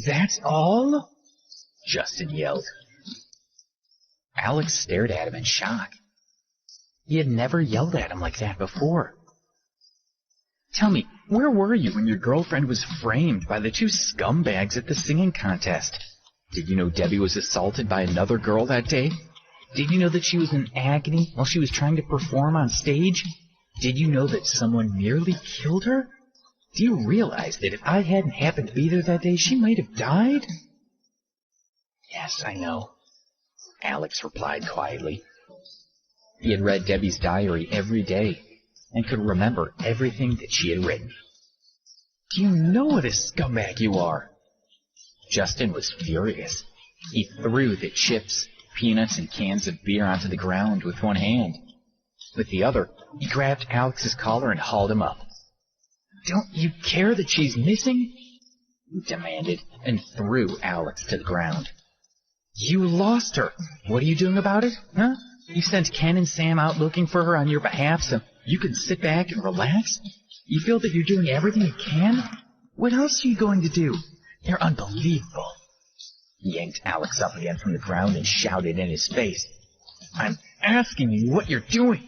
That's all? Justin yelled. Alex stared at him in shock. He had never yelled at him like that before. Tell me, where were you when your girlfriend was framed by the 2 scumbags at the singing contest? Did you know Debbie was assaulted by another girl that day? Did you know that she was in agony while she was trying to perform on stage? Did you know that someone nearly killed her? Do you realize that if I hadn't happened to be there that day, she might have died? Yes, I know, Alex replied quietly. He had read Debbie's diary every day and could remember everything that she had written. Do you know what a scumbag you are? Justin was furious. He threw the chips, peanuts, and cans of beer onto the ground with one hand. With the other, he grabbed Alex's collar and hauled him up. Don't you care that she's missing? He demanded, and threw Alex to the ground. You lost her. What are you doing about it, huh? You sent Ken and Sam out looking for her on your behalf so you can sit back and relax? You feel that you're doing everything you can? What else are you going to do? You're unbelievable. He yanked Alex up again from the ground and shouted in his face. I'm asking you what you're doing.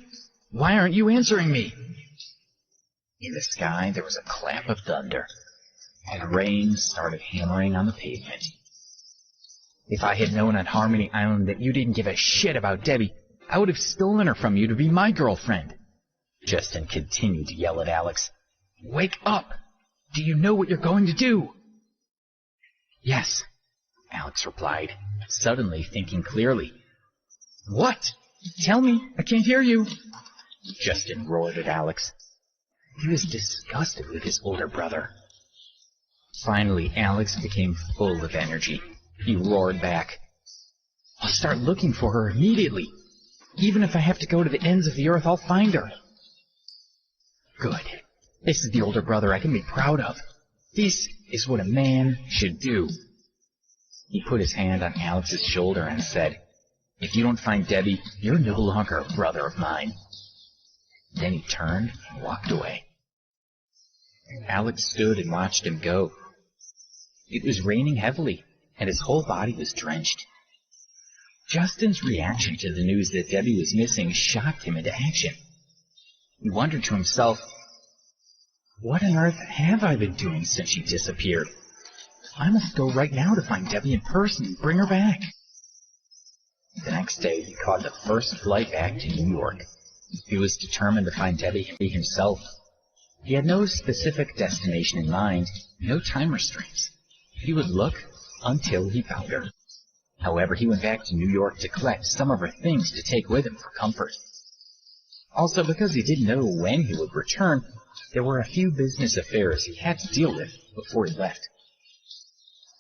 Why aren't you answering me? In the sky there was a clap of thunder, and rain started hammering on the pavement. If I had known on Harmony Island that you didn't give a shit about Debbie, I would have stolen her from you to be my girlfriend. Justin continued to yell at Alex. Wake up! Do you know what you're going to do? Yes, Alex replied, suddenly thinking clearly. What? Tell me, I can't hear you. Justin roared at Alex. He was disgusted with his older brother. Finally, Alex became full of energy. He roared back. I'll start looking for her immediately. Even if I have to go to the ends of the earth, I'll find her. Good. This is the older brother I can be proud of. This is what a man should do. He put his hand on Alex's shoulder and said, If you don't find Debbie, you're no longer a brother of mine. Then he turned and walked away. Alex stood and watched him go. It was raining heavily, and his whole body was drenched. Justin's reaction to the news that Debbie was missing shocked him into action. He wondered to himself, what on earth have I been doing since she disappeared? I must go right now to find Debbie in person and bring her back. The next day, he caught the first flight back to New York. He was determined to find Debbie himself. He had no specific destination in mind, no time restraints. He would look until he found her. However, he went back to New York to collect some of her things to take with him for comfort. Also, because he didn't know when he would return, there were a few business affairs he had to deal with before he left.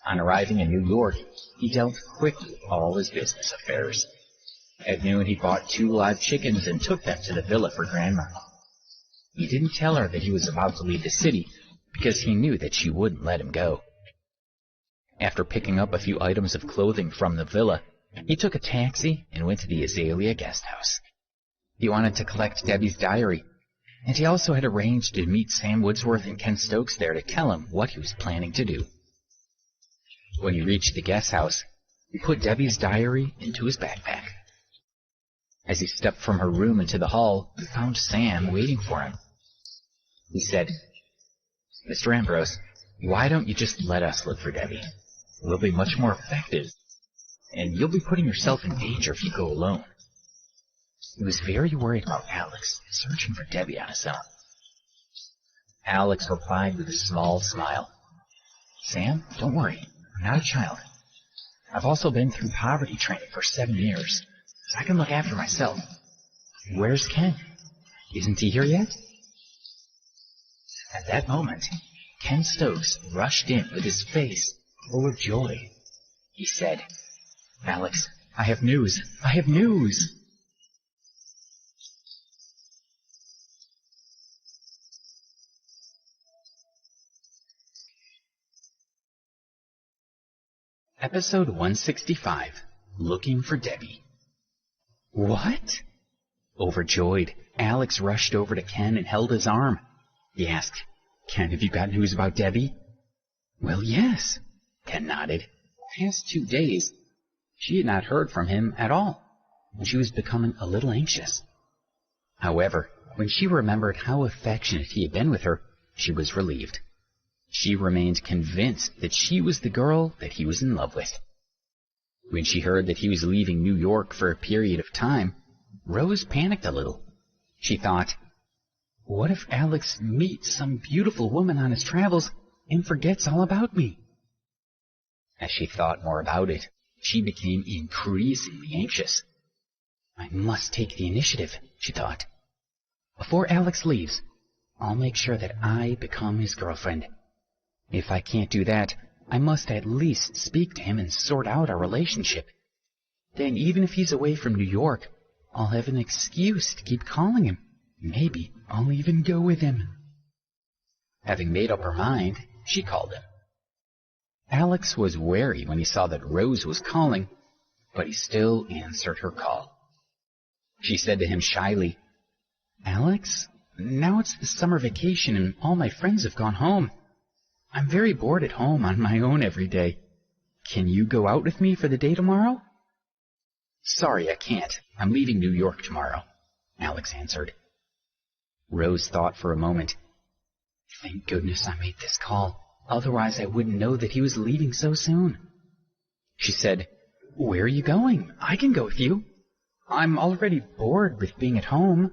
On arriving in New York, he dealt quickly with all his business affairs. At noon, he bought 2 live chickens and took them to the villa for Grandma. He didn't tell her that he was about to leave the city because he knew that she wouldn't let him go. After picking up a few items of clothing from the villa, he took a taxi and went to the Azalea guest house. He wanted to collect Debbie's diary, and he also had arranged to meet Sam Woodsworth and Ken Stokes there to tell him what he was planning to do. When he reached the guest house, he put Debbie's diary into his backpack. As he stepped from her room into the hall, he found Sam waiting for him. He said, "Mr. Ambrose, why don't you just let us look for Debbie? We'll be much more effective, and you'll be putting yourself in danger if you go alone." He was very worried about Alex searching for Debbie on his own. Alex replied with a small smile, "Sam, don't worry. I'm not a child. I've also been through poverty training for 7 years, so I can look after myself. Where's Ken? Isn't he here yet?" At that moment, Ken Stokes rushed in with his face full of joy. He said, "Alex, I have news. I have news." Episode 165, Looking for Debbie. What? Overjoyed, Alex rushed over to Ken and held his arm. He asked, "Ken, have you got news about Debbie?" "Well, yes," Ken nodded. The past 2 days, she had not heard from him at all, and she was becoming a little anxious. However, when she remembered how affectionate he had been with her, she was relieved. She remained convinced that she was the girl that he was in love with. When she heard that he was leaving New York for a period of time, Rose panicked a little. She thought, what if Alex meets some beautiful woman on his travels and forgets all about me? As she thought more about it, she became increasingly anxious. I must take the initiative, she thought. Before Alex leaves, I'll make sure that I become his girlfriend. If I can't do that, I must at least speak to him and sort out our relationship. Then even if he's away from New York, I'll have an excuse to keep calling him. Maybe I'll even go with him. Having made up her mind, she called him. Alex was wary when he saw that Rose was calling, but he still answered her call. She said to him shyly, "Alex, now it's the summer vacation and all my friends have gone home. I'm very bored at home on my own every day. Can you go out with me for the day tomorrow?" "Sorry, I can't. I'm leaving New York tomorrow," Alex answered. Rose thought for a moment. Thank goodness I made this call. Otherwise I wouldn't know that he was leaving so soon. She said, "Where are you going? I can go with you. I'm already bored with being at home."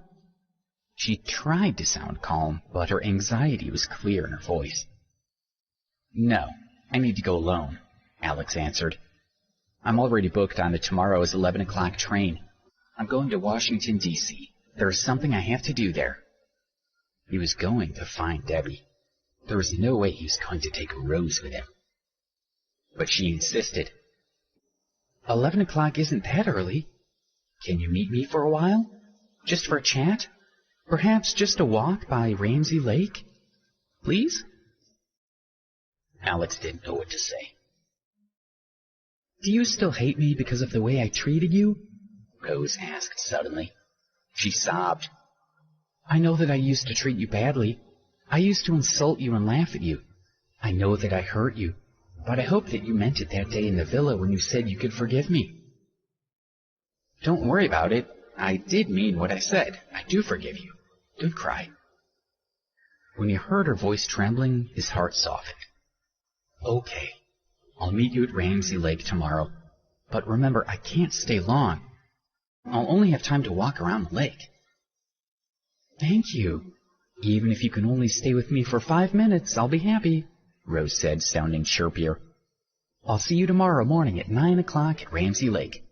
She tried to sound calm, but her anxiety was clear in her voice. "No, I need to go alone," Alex answered. "I'm already booked on the tomorrow's 11 o'clock train. I'm going to Washington, D.C. There is something I have to do there." He was going to find Debbie. There was no way he was going to take Rose with him. But she insisted. 11 o'clock isn't that early. Can you meet me for a while? Just for a chat? Perhaps just a walk by Ramsey Lake? Please?" Alex didn't know what to say. "Do you still hate me because of the way I treated you?" Rose asked suddenly. She sobbed. "I know that I used to treat you badly. I used to insult you and laugh at you. I know that I hurt you, but I hope that you meant it that day in the villa when you said you could forgive me. Don't worry about it. I did mean what I said. I do forgive you. Don't cry. When he heard her voice trembling, his heart softened. Okay, I'll meet you at Ramsey Lake tomorrow. But remember, I can't stay long. I'll only have time to walk around the lake. Thank you. Even if you can only stay with me for 5 minutes, I'll be happy, Rose said, sounding chirpier. I'll see you tomorrow morning at 9 o'clock at Ramsey Lake.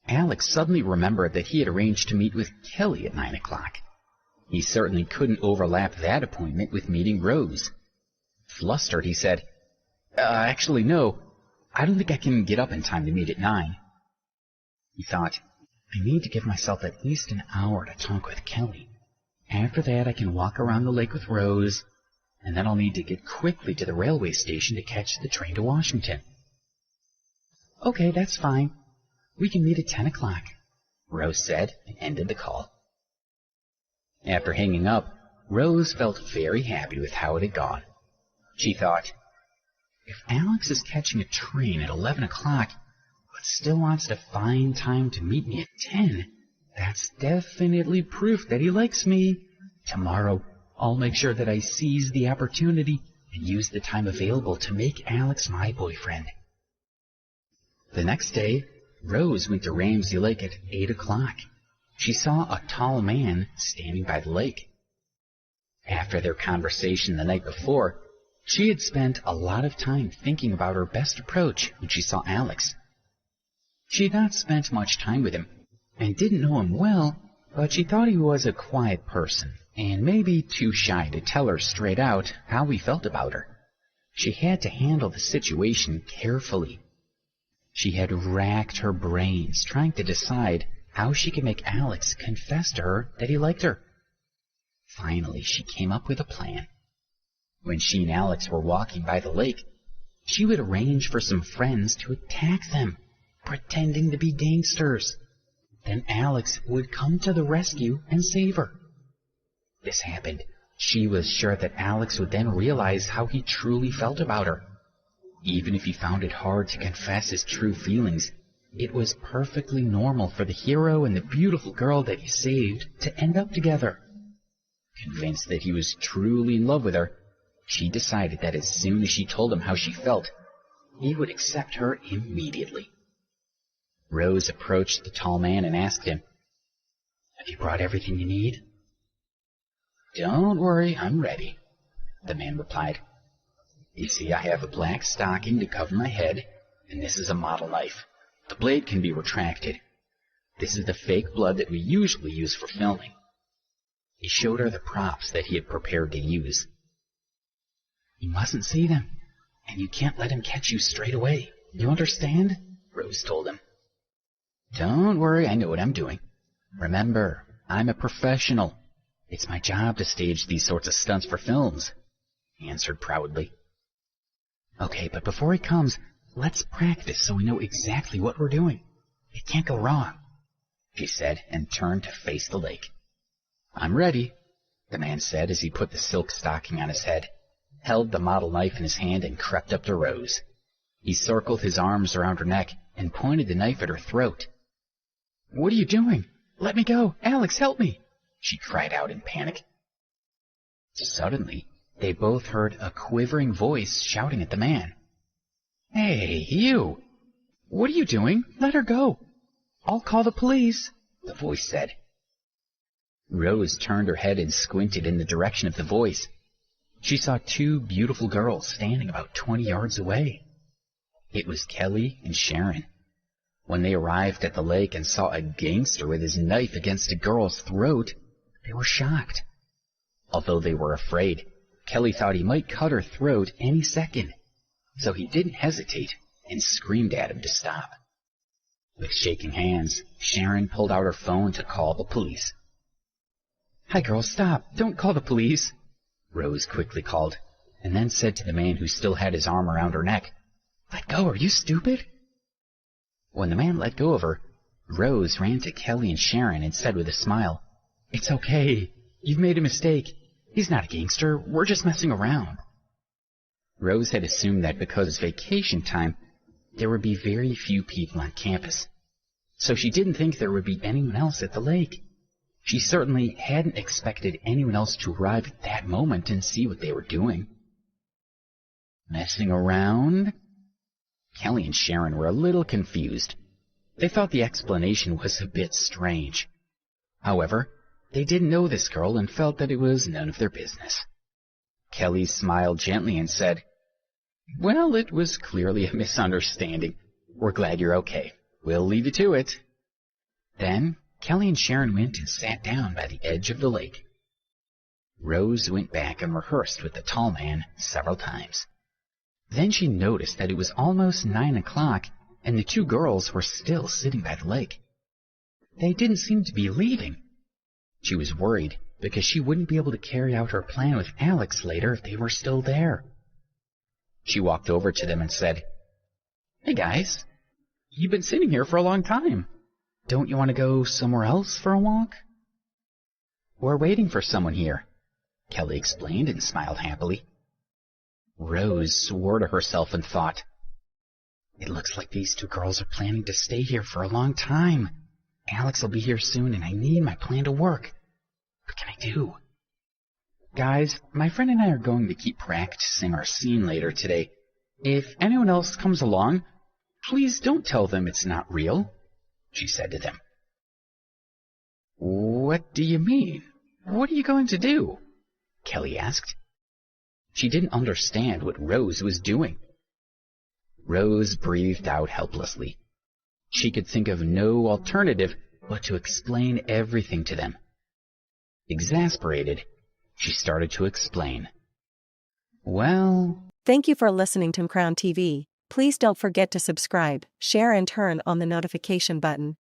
Alex suddenly remembered that he had arranged to meet with Kelly at 9 o'clock. He certainly couldn't overlap that appointment with meeting Rose. Flustered, he said, Actually, no. I don't think I can get up in time to meet at 9. He thought, I need to give myself at least an hour to talk with Kelly. After that, I can walk around the lake with Rose, and then I'll need to get quickly to the railway station to catch the train to Washington. Okay, that's fine. We can meet at 10 o'clock, Rose said, and ended the call. After hanging up, Rose felt very happy with how it had gone. She thought, if Alex is catching a train at 11 o'clock, but still wants to find time to meet me at 10, that's definitely proof that he likes me. Tomorrow, I'll make sure that I seize the opportunity and use the time available to make Alex my boyfriend. The next day, Rose went to Ramsey Lake at 8 o'clock. She saw a tall man standing by the lake. After their conversation the night before, she had spent a lot of time thinking about her best approach when she saw Alex. She had not spent much time with him, and didn't know him well, but she thought he was a quiet person, and maybe too shy to tell her straight out how he felt about her. She had to handle the situation carefully. She had racked her brains trying to decide how she could make Alex confess to her that he liked her. Finally, she came up with a plan. When she and Alex were walking by the lake, she would arrange for some friends to attack them, pretending to be gangsters. Then Alex would come to the rescue and save her. This happened, she was sure that Alex would then realize how he truly felt about her. Even if he found it hard to confess his true feelings, it was perfectly normal for the hero and the beautiful girl that he saved to end up together. Convinced that he was truly in love with her, she decided that as soon as she told him how she felt, he would accept her immediately. Rose approached the tall man and asked him, "Have you brought everything you need?" "Don't worry, I'm ready," the man replied. "You see, I have a black stocking to cover my head, and this is a model knife. The blade can be retracted. This is the fake blood that we usually use for filming." He showed her the props that he had prepared to use. "You mustn't see them, and you can't let him catch you straight away. You understand?" Rose told him. "Don't worry, I know what I'm doing. Remember, I'm a professional. It's my job to stage these sorts of stunts for films," he answered proudly. "Okay, but before he comes, let's practice so we know exactly what we're doing. It can't go wrong," she said, and turned to face the lake. "I'm ready," the man said as he put the silk stocking on his head, held the model knife in his hand, and crept up to Rose. He circled his arms around her neck and pointed the knife at her throat. "What are you doing? Let me go! Alex, help me!" she cried out in panic. Suddenly, they both heard a quivering voice shouting at the man. "Hey, you! What are you doing? Let her go! I'll call the police," the voice said. Rose turned her head and squinted in the direction of the voice. She saw two beautiful girls standing about 20 yards away. It was Kelly and Sharon. When they arrived at the lake and saw a gangster with his knife against a girl's throat, they were shocked. Although they were afraid, Kelly thought he might cut her throat any second, so he didn't hesitate and screamed at him to stop. With shaking hands, Sharon pulled out her phone to call the police. "Hi, girls, stop! Don't call the police!" Rose quickly called, and then said to the man who still had his arm around her neck, "Let go, are you stupid?" When the man let go of her, Rose ran to Kelly and Sharon and said with a smile, "It's okay. You've made a mistake. He's not a gangster. We're just messing around. Rose had assumed that because it's vacation time, there would be very few people on campus. So she didn't think there would be anyone else at the lake. She certainly hadn't expected anyone else to arrive at that moment and see what they were doing. Messing around? Kelly and Sharon were a little confused. They thought the explanation was a bit strange. However, they didn't know this girl and felt that it was none of their business. Kelly smiled gently and said, "Well, it was clearly a misunderstanding. We're glad you're okay. We'll leave you to it." Then Kelly and Sharon went and sat down by the edge of the lake. Rose went back and rehearsed with the tall man several times. Then she noticed that it was almost 9 o'clock and the two girls were still sitting by the lake. They didn't seem to be leaving. She was worried because she wouldn't be able to carry out her plan with Alex later if they were still there. She walked over to them and said, "Hey guys, you've been sitting here for a long time. Don't you want to go somewhere else for a walk?" "We're waiting for someone here," Kelly explained and smiled happily. Rose swore to herself and thought, "It looks like these two girls are planning to stay here for a long time. Alex will be here soon and I need my plan to work. What can I do?" "Guys, my friend and I are going to keep practicing our scene later today. If anyone else comes along, please don't tell them it's not real," she said to them. "What do you mean? What are you going to do?" Kelly asked. She didn't understand what Rose was doing. Rose breathed out helplessly. She could think of no alternative but to explain everything to them. Exasperated, she started to explain. Thank you for listening to Crown TV. Please don't forget to subscribe, share and turn on the notification button.